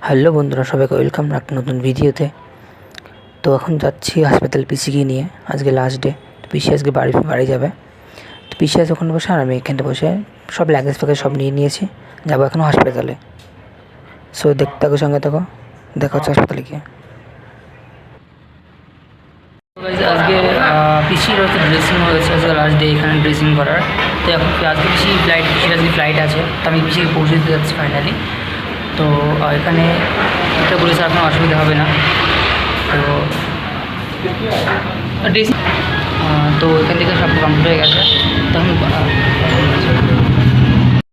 Hello বন্ধুরা, সবাইকে welcome একটা নতুন ভিডিওতে। তো এখন যাচ্ছি হাসপাতাল পিসিকে নিয়ে। আজকে লাস্ট ডে। তো পিসি আজকে বাড়ি যাবে। তো পিসি আজ ওখানে বসে আর আমি এখানটা বসে সব লাগেজ ফ্যাগেজ সব নিয়ে নিয়েছি। যাবো এখন হাসপাতালে। সো দেখতে থাকো, সঙ্গে থাকো, দেখা হচ্ছে হাসপাতালে গিয়ে। আজকে পিসির হচ্ছে ড্রেসিং হয়েছে, আজকে লাস্ট ডে এখানে ড্রেসিং করার। তো এখন আজকে পিসির আজকে ফ্লাইট আছে, তো আমি পিসিকে পৌঁছে দিতে যাচ্ছি ফাইনালি। তো এখানে একটা বলেছে আপনার অসুবিধা হবে না। তো তো এখান থেকে সব কমপ্লিট হয়ে গেছে। তখন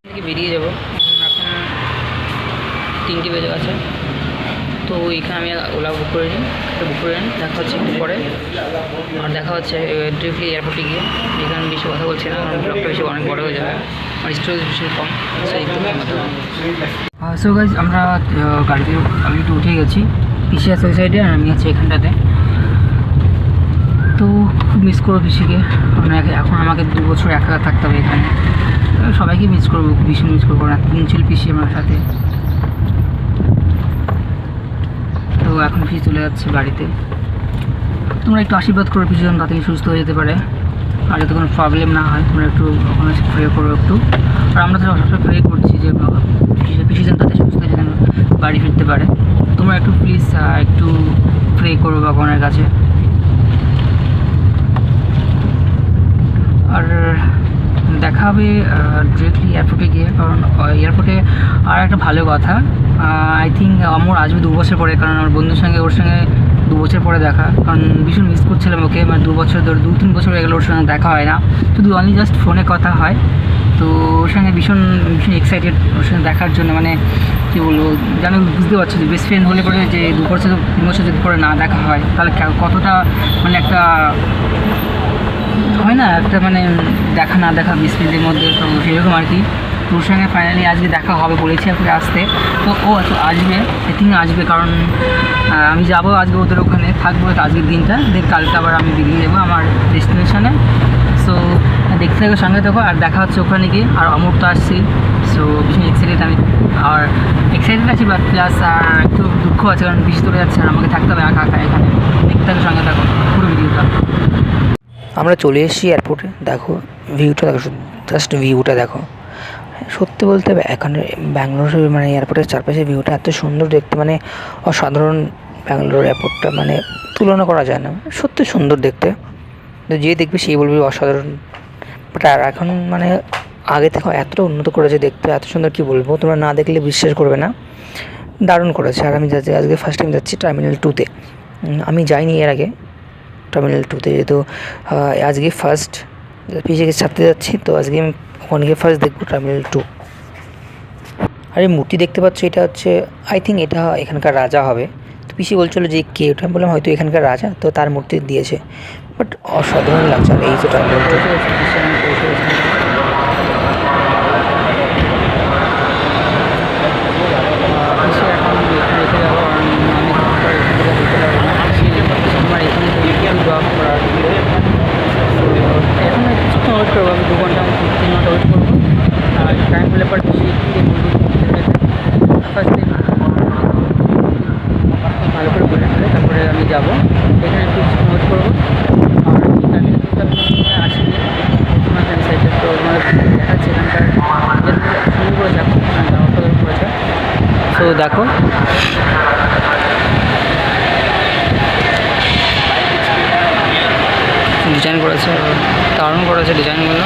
থেকে বেরিয়ে যাবো। এখন 3টে বেজে গেছে। তো এখানে আমি ওলা বুক করে নিই, দেখা হচ্ছে একটু পরে। আর দেখা হচ্ছে ডিরেক্টলি এয়ারপোর্টে গিয়ে। এখানে বেশি কথা বলছি না, কারণ ব্লগটা বেশি অনেক বড় হয়ে যাবে, আর স্টোরেজ ভীষণ কম, সেই একটু কমাতে হবে। সো গাইজ, আমরা গাড়িতে আমি একটু উঠে গেছি। পিসি আছে ওই সাইডে আর আমি আছি এখানটাতে। তো খুব মিস করবো পিসিকে। এখন আমাকে 2 বছর একা থাকতে হবে এখানে। সবাইকে মিস করবো, ভীষণ মিস করবো। এতদিন ছিল পিসি আমার সাথে। তো এখন পিসি চলে যাচ্ছে বাড়িতে। তোমরা একটু আশীর্বাদ করো পিসি যেন তাড়াতাড়ি সুস্থ হয়ে যেতে পারে, আর যাতে কোনো প্রবলেম না হয়। তোমরা একটু ওখানে প্রে করো একটু। আর আমরা তো সবসময় প্রে করছি যে পিসি যেন তাড়াতাড়ি সুস্থ হয়ে যেন বাড়ি ফিরতে পারে। তোমরা একটু প্লিজ একটু প্রে করো ভগবানের কাছে। আর দেখা হবে ডিরেক্টলি এয়ারপোর্টে গিয়ে। কারণ এয়ারপোর্টে আর একটা ভালো কথা, আই থিঙ্ক আমার আসবে 2 বছর পরে। কারণ আমার বন্ধুর সঙ্গে ওর সঙ্গে 2 বছর পরে দেখা। কারণ ভীষণ মিস করছিলাম ওকে। মানে 2 বছর ধরে 2-3 বছর হয়ে গেলে ওর সঙ্গে দেখা হয় না, শুধু অনলি জাস্ট ফোনে কথা হয়। তো ওর সঙ্গে ভীষণ এক্সাইটেড ওর সঙ্গে দেখার জন্য। মানে কী বলবো, জানো, বুঝতে পারছি যে বেস্ট ফ্রেন্ড হলে পরে যে 2 বছর 3 বছর যদি পরে না দেখা হয়, তাহলে কতটা মানে একটা হয় না, একটা মানে দেখা না দেখা বেস্ট ফ্রেন্ডের মধ্যে। তো সেরকম আর কি। তোর সঙ্গে ফাইনালি আজকে দেখা হবে বলেছি আর আসতে। তো ও আসবে, আই থিঙ্ক আসবে। কারণ আমি যাবো আজকে ওদের ওখানে, থাকবো আজকের দিনটা। দেন কালকে আবার আমি বেরিয়ে যাবো আমার ডেস্টিনেশনে। সো দেখতে থাকো, সঙ্গে থাকো, আর দেখা হচ্ছে ওখানে গিয়ে। আর অমর তো আসছি। সো ভীষণ এক্সাইটেড আমি। আর এক্সাইটেড আছি, বাট প্লাস আর একটু দুঃখ আছে, কারণ বেশি চলে যাচ্ছে আর আমাকে থাকতে হবে একা এখানে। দেখতে থাকো, সঙ্গে থাকো পুরো ভিডিওটা। আমরা চলে এসেছি এয়ারপোর্টে। দেখো ভিউটা, দেখো জাস্ট ভিউটা দেখো। সত্যি বলতে এখানে ব্যাঙ্গালোর মানে এয়ারপোর্টের চারপাশে ভিউটা এত সুন্দর দেখতে, মানে অসাধারণ। ব্যাঙ্গালোর এয়ারপোর্টটা মানে তুলনা করা যায় না, সত্যি সুন্দর দেখতে। তো যে দেখবে সেই বলবে অসাধারণ। বাট আর এখন মানে আগে থেকে এতটা উন্নত করেছে দেখতে, এত সুন্দর কী বলবো, তোমরা না দেখলে বিশ্বাস করবে না। দারুণ করেছে। আর আমি আজকে ফার্স্ট টাইম যাচ্ছি টার্মিনাল 2-তে। আমি যাইনি এর আগে টার্মিনাল 2-তে, যেহেতু আজকে ফার্স্ট পিসিকে ছাড়তে যাচ্ছি। তো আজকে আমি ওখানে গিয়ে ফার্স্ট দেখবো টার্মিনাল 2। আর এই মূর্তি দেখতে পাচ্ছ, এটা হচ্ছে আই থিঙ্ক এটা এখানকার রাজা হবে। তো পিসি বলছিলো যে কে, ওটা বললাম হয়তো এখানকার রাজা, তো তার মূর্তি দিয়েছে। বাট অসাধারণ লাগছে। আর এই যে টার্মিনাল 2, ওয়েট করবো। আমি 2 ঘন্টা 3 ঘন্টা ওয়েট করবো। আর টাইম হলে পর বেশি ফার্স্ট দিন ভালো করে বলে ফেলে, তারপরে আমি যাবো। এখানে একটু ওয়েট করবো। আর আমি আসিনি তোমার ফ্যান সাইডে, তো আমার দেখাচ্ছে এখানকার সুন্দর করে দেখো, অসাধারণ করেছে। তো দেখো ডিজাইন করেছে, দারুণ করেছে ডিজাইনগুলো।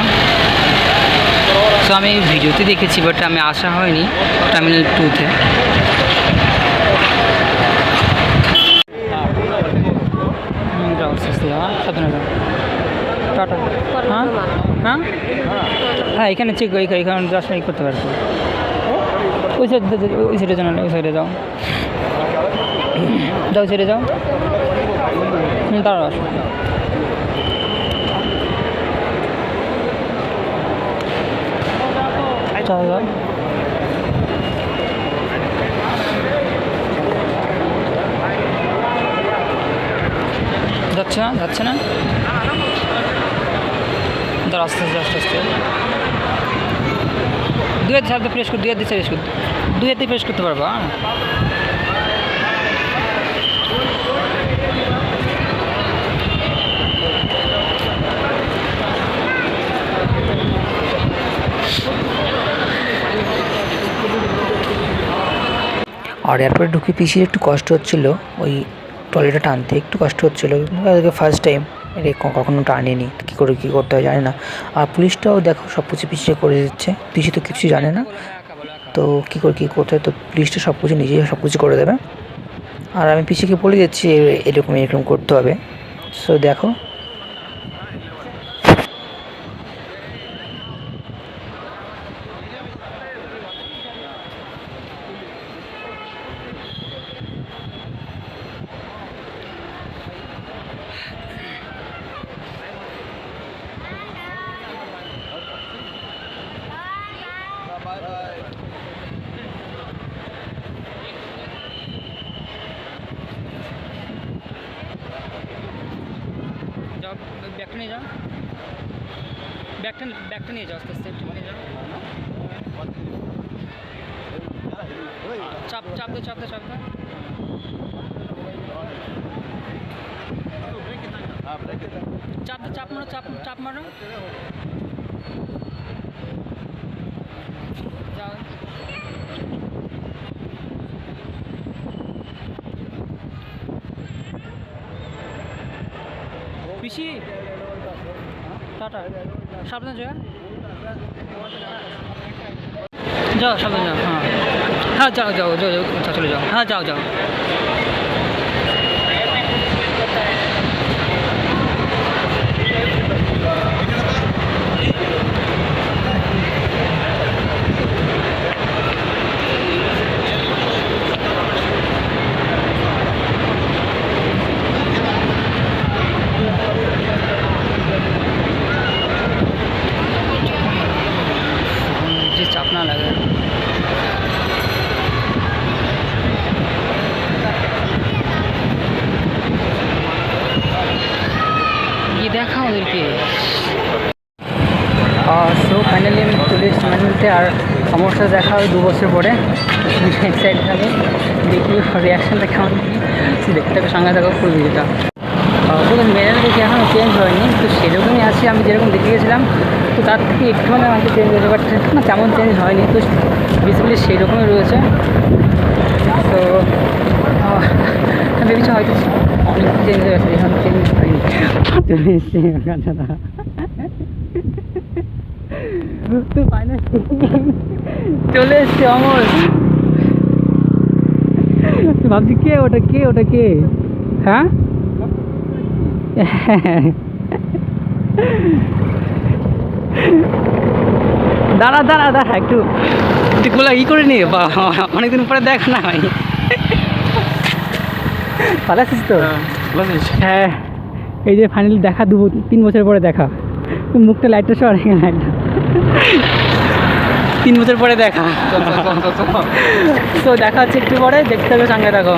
সো আমি ভিডিওতে দেখেছি, বাট আমি আসা হয়নি টার্মিনাল 2-তে। টাটা। হ্যাঁ হ্যাঁ হ্যাঁ, এখানে চেক এখানে জাস্ট করতে পারবো। ওই সাইডে জানালে, ওই সাইডে যাও, ওই সাইডে যাও। দাঁড়াও, আসো। যাচ্ছে না দাঁড়া, আস্তে আস্তে 2 হাতে প্রেস কর, 2 হাতে প্রেস করতে পারবা। আর এরপরে ঢুকে পিসির একটু কষ্ট হচ্ছিলো, ওই ট্রলিটা টানতে একটু কষ্ট হচ্ছিলো, আজকে ফার্স্ট টাইম কখনো টানেনি, কী করে কী করতে হয় জানে না। আর পুলিশটাও দেখো সব কিছু পিছিয়ে করে দিচ্ছে, পিসি তো কিছু জানে না, তো কী করে কী করতে হয়, তো পুলিশটা সব কিছু নিজেই সব কিছু করে দেবে। আর আমি পিসিকে বলে দিচ্ছি এরকম এরকম করতে হবে। সো দেখো যাও, ব্যাগটা নিয়ে যাও, ব্যাগটা নিয়ে যাও, আস্তে আস্তে একটু নিয়ে যাও। চাপ চাপ দে চাপ দে চাপ দে। চাপ দে, চাপ মারো, চাপ চাপ মারো। যাও। পিসি টাটা, সাবধানে যাও, যাও সাবধানে যাও। হ্যাঁ হ্যাঁ যাও যাও যাও যাও, চলে যাও, হ্যাঁ যাও যাও। যে চাপ না লাগে। গিয়ে দেখা ওদেরকে। সো ফাইনালি আমি চলে এসেছি ম্যানুয়ালতে, আর আমার সাথে দেখা হয় 2 বছর পরে। এক্সাইটেড থাকে, দেখি রিয়াকশানটা কেমন কি দেখতে হবে, সঙ্গে দেখা খুব ভিডিওটা। তবে মেয়েরা দেখি এখনও চেঞ্জ হয়নি, তো সেরকমই আছি আমি যেরকম দেখে গেছিলাম, তো তার থেকে একটুখানি আমাকে চেঞ্জ হয়েছে, বাট না তেমন চেঞ্জ হয়নি, তো বেসিক্যালি সেই রকমই রয়েছে। তো ভেবেছি হয়তো অনেক চেঞ্জ হয়ে গেছে, এখন চেঞ্জ হয়নি। চলে এসছি তো ফাইনালি চলে এসছে অমর। ভাবছি কে ওটা, কে ওটা, কে? হ্যাঁ দাঁড়া দাঁড়া দাঁড়া, একটু গোলা ই করে নিয়ে, বা অনেকদিন পরে দেখ না ভাই। ভালো আছিস তো? হ্যাঁ, এই যে ফাইনালি দেখা 2-3 বছর পরে দেখা, মুখটা লাইটটা সর, 3 বছর পরে দেখা। তো দেখা হচ্ছে একটু পরে, দেখতে হবে, সঙ্গে দেখো।